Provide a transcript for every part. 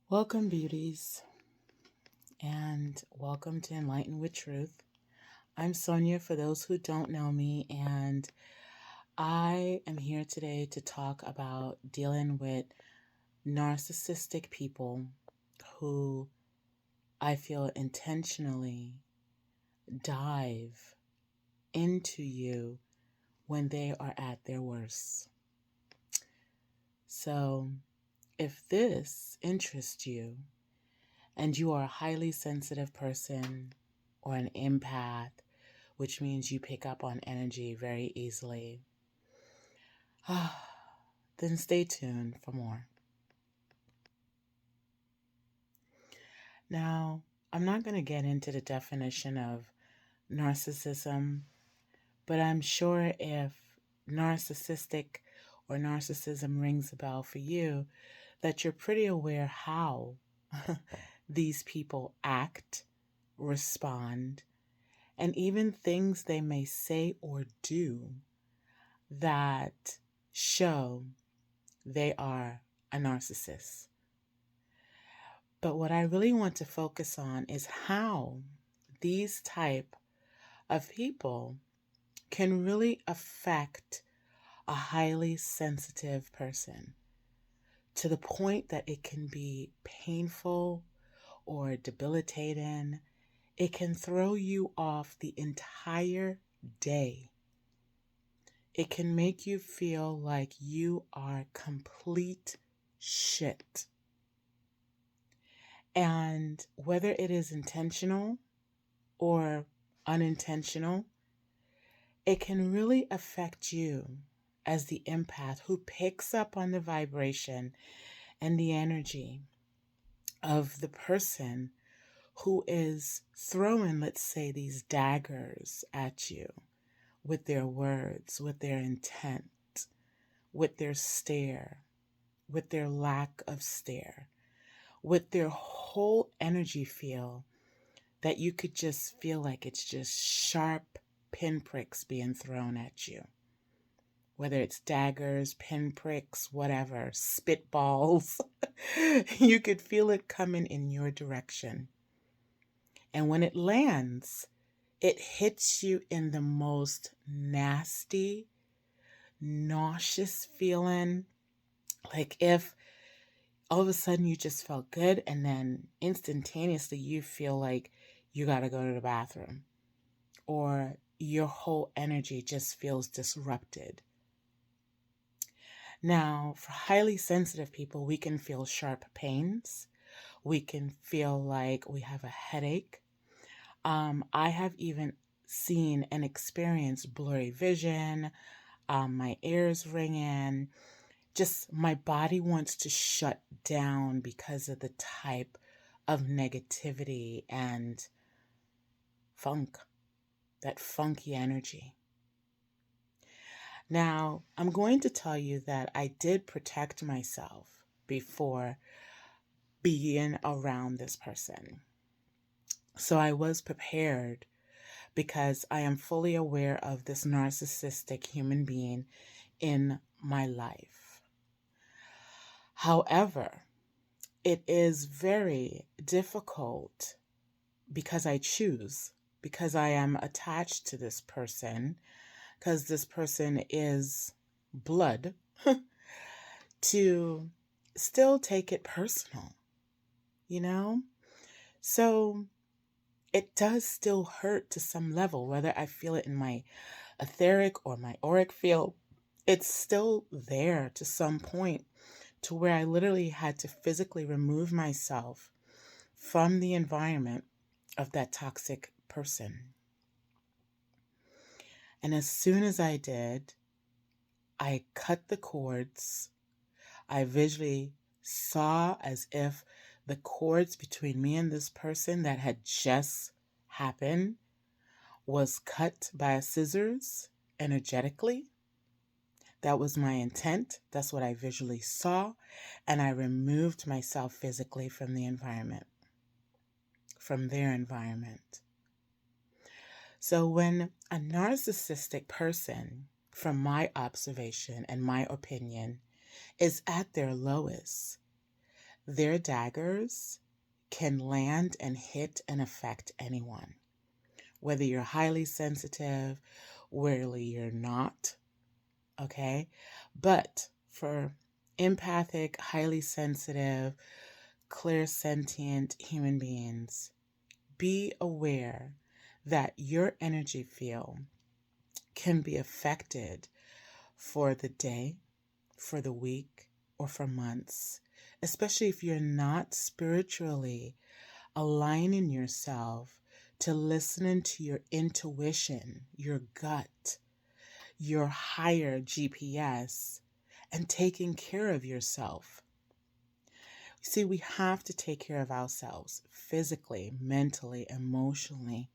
Welcome, beauties, and welcome to Enlighten with Truth. I'm Sonia, for those who don't know me, and I am here today to talk about dealing with narcissistic people who I feel intentionally dive into you when they are at their worst. So, if this interests you, and you are a highly sensitive person or an empath, which means you pick up on energy very easily, then stay tuned for more. Now, I'm not going to get into the definition of narcissism, but I'm sure if narcissistic or narcissism rings a bell for you, that you're pretty aware how these people act, respond, and even things they may say or do that show they are a narcissist. But what I really want to focus on is how these type of people can really affect a highly sensitive person to the point that it can be painful or debilitating. It can throw you off the entire day. It can make you feel like you are complete shit. And whether it is intentional or unintentional, it can really affect you as the empath who picks up on the vibration and the energy of the person who is throwing, let's say, these daggers at you with their words, with their intent, with their stare, with their lack of stare, with their whole energy field, that you could just feel like it's just sharp pinpricks being thrown at you. Whether it's daggers, pinpricks, whatever, spitballs, you could feel it coming in your direction. And when it lands, it hits you in the most nasty, nauseous feeling. Like if all of a sudden you just felt good and then instantaneously you feel like you got to go to the bathroom, or your whole energy just feels disrupted. Now, for highly sensitive people, we can feel sharp pains. We can feel like we have a headache. I have even seen and experienced blurry vision, my ears ringing. Just my body wants to shut down because of the type of negativity and funk, that funky energy. Now, I'm going to tell you that I did protect myself before being around this person. So I was prepared because I am fully aware of this narcissistic human being in my life. However, it is very difficult because I choose, because I am attached to this person, because this person is blood, to still take it personal, you know? So it does still hurt to some level, whether I feel it in my etheric or my auric field. It's still there to some point, to where I literally had to physically remove myself from the environment of that toxic person. And as soon as I did, I cut the cords. I visually saw as if the cords between me and this person that had just happened was cut by scissors energetically. That was my intent. That's what I visually saw. And I removed myself physically from the environment, from their environment. So when a narcissistic person, from my observation and my opinion, is at their lowest, Their daggers can land and hit and affect anyone, whether you're highly sensitive, whether you're not, okay? But for empathic, highly sensitive, clairsentient human beings, be aware that your energy field can be affected for the day, for the week, or for months, especially if you're not spiritually aligning yourself to listening to your intuition, your gut, your higher GPS, and taking care of yourself. See, we have to take care of ourselves physically, mentally, emotionally,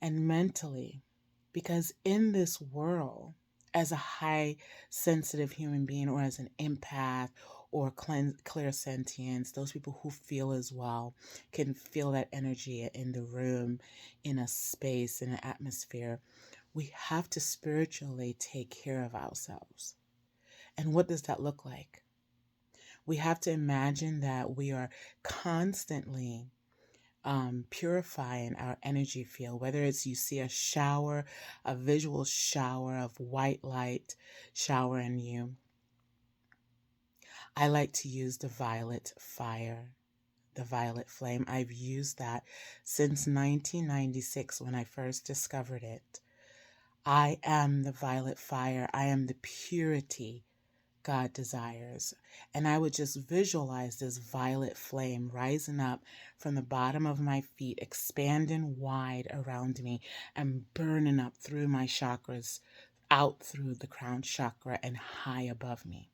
and mentally, because in this world, as a high sensitive human being or as an empath or clairsentience, those people who feel as well can feel that energy in the room, in a space, in an atmosphere. We have to spiritually take care of ourselves. And what does that look like? We have to imagine that we are constantly purifying our energy field, whether it's you see a shower, a visual shower of white light showering you. I like to use the violet fire, the violet flame. I've used that since 1996 when I first discovered it. I am the violet fire. I am the purity God desires. And I would just visualize this violet flame rising up from the bottom of my feet, expanding wide around me and burning up through my chakras, out through the crown chakra and high above me.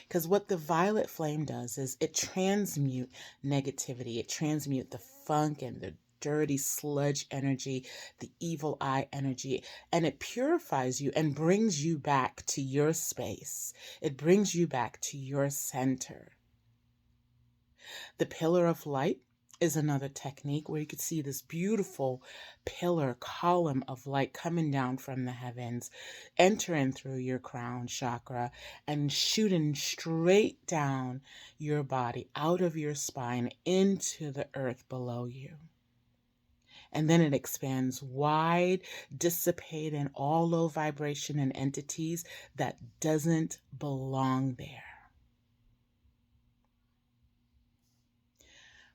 Because what the violet flame does is it transmute negativity. It transmute the funk and the dirty sludge energy, the evil eye energy, and it purifies you and brings you back to your space. It brings you back to your center. The pillar of light is another technique where you could see this beautiful pillar column of light coming down from the heavens, entering through your crown chakra and shooting straight down your body, out of your spine, into the earth below you. And then it expands wide, dissipating all low vibration and entities that doesn't belong there.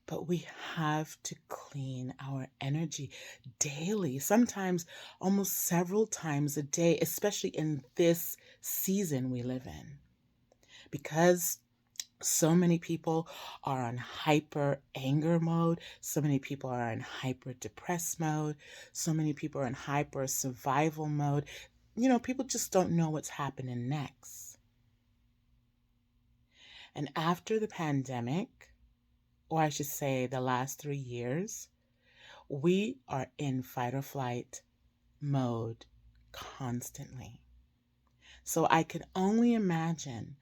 But we have to clean our energy daily, sometimes almost several times a day, especially in this season we live in. Because so many people are on hyper anger mode. So many people are in hyper depressed mode. So many people are in hyper survival mode. You know, people just don't know what's happening next. And after the pandemic, or I should say the last 3 years, we are in fight or flight mode constantly. So I can only imagine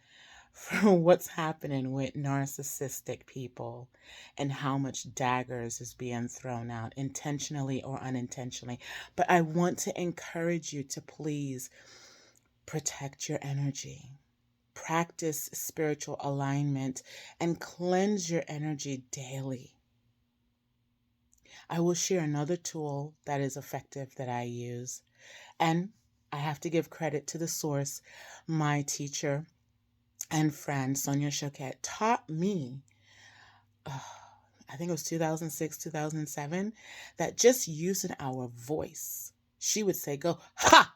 for what's happening with narcissistic people and how much daggers is being thrown out, intentionally or unintentionally. But I want to encourage you to please protect your energy. Practice spiritual alignment and cleanse your energy daily. I will share another tool that is effective that I use. And I have to give credit to the source. My teacher and friend, Sonia Choquette, taught me, I think it was 2006, 2007, that just using our voice, she would say, go, ha,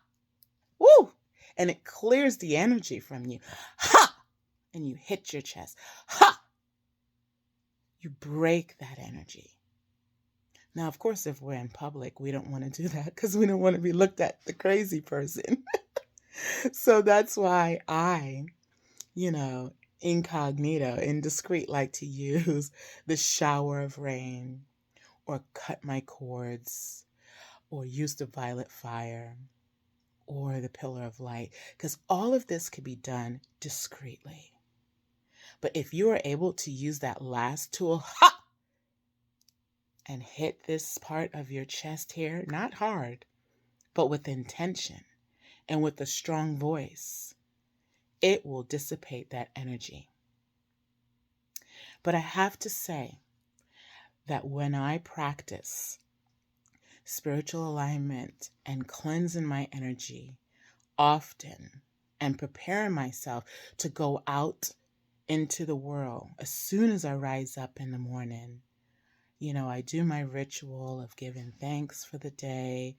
woo, and it clears the energy from you. Ha, and you hit your chest. Ha, you break that energy. Now, of course, if we're in public, we don't want to do that because we don't want to be looked at the crazy person. So that's why I, incognito, indiscreet, like to use the shower of rain or cut my cords or use the violet fire or the pillar of light, because all of this could be done discreetly. But if you are able to use that last tool, ha, and hit this part of your chest here, not hard, but with intention and with a strong voice, it will dissipate that energy. But I have to say that when I practice spiritual alignment and cleansing my energy often and preparing myself to go out into the world as soon as I rise up in the morning, I do my ritual of giving thanks for the day.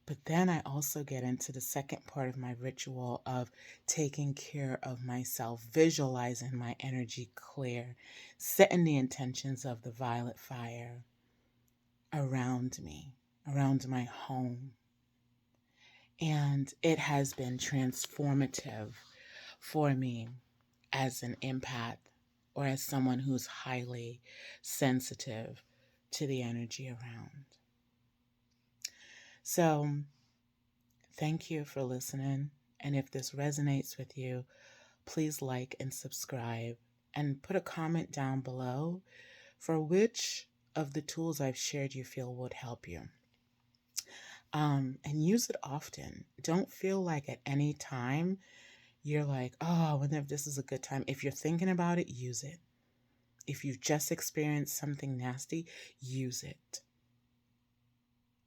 But then I also get into the second part of my ritual of taking care of myself, visualizing my energy clear, setting the intentions of the violet fire around me, around my home. And it has been transformative for me as an empath or as someone who's highly sensitive to the energy around. So, thank you for listening. And if this resonates with you, please like and subscribe and put a comment down below for which of the tools I've shared you feel would help you. And use it often. Don't feel like at any time you're like, oh, I wonder if this is a good time. If you're thinking about it, use it. If you've just experienced something nasty, use it.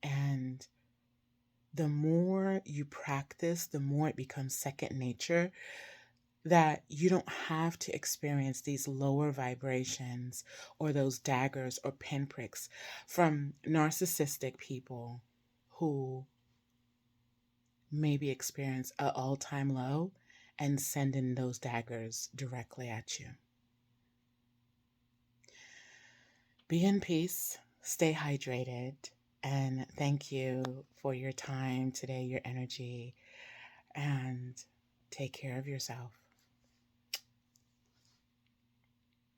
And the more you practice, the more it becomes second nature, that you don't have to experience these lower vibrations or those daggers or pinpricks from narcissistic people who maybe experience an all-time low and send in those daggers directly at you. Be in peace, stay hydrated, and thank you for your time today, your energy, and take care of yourself.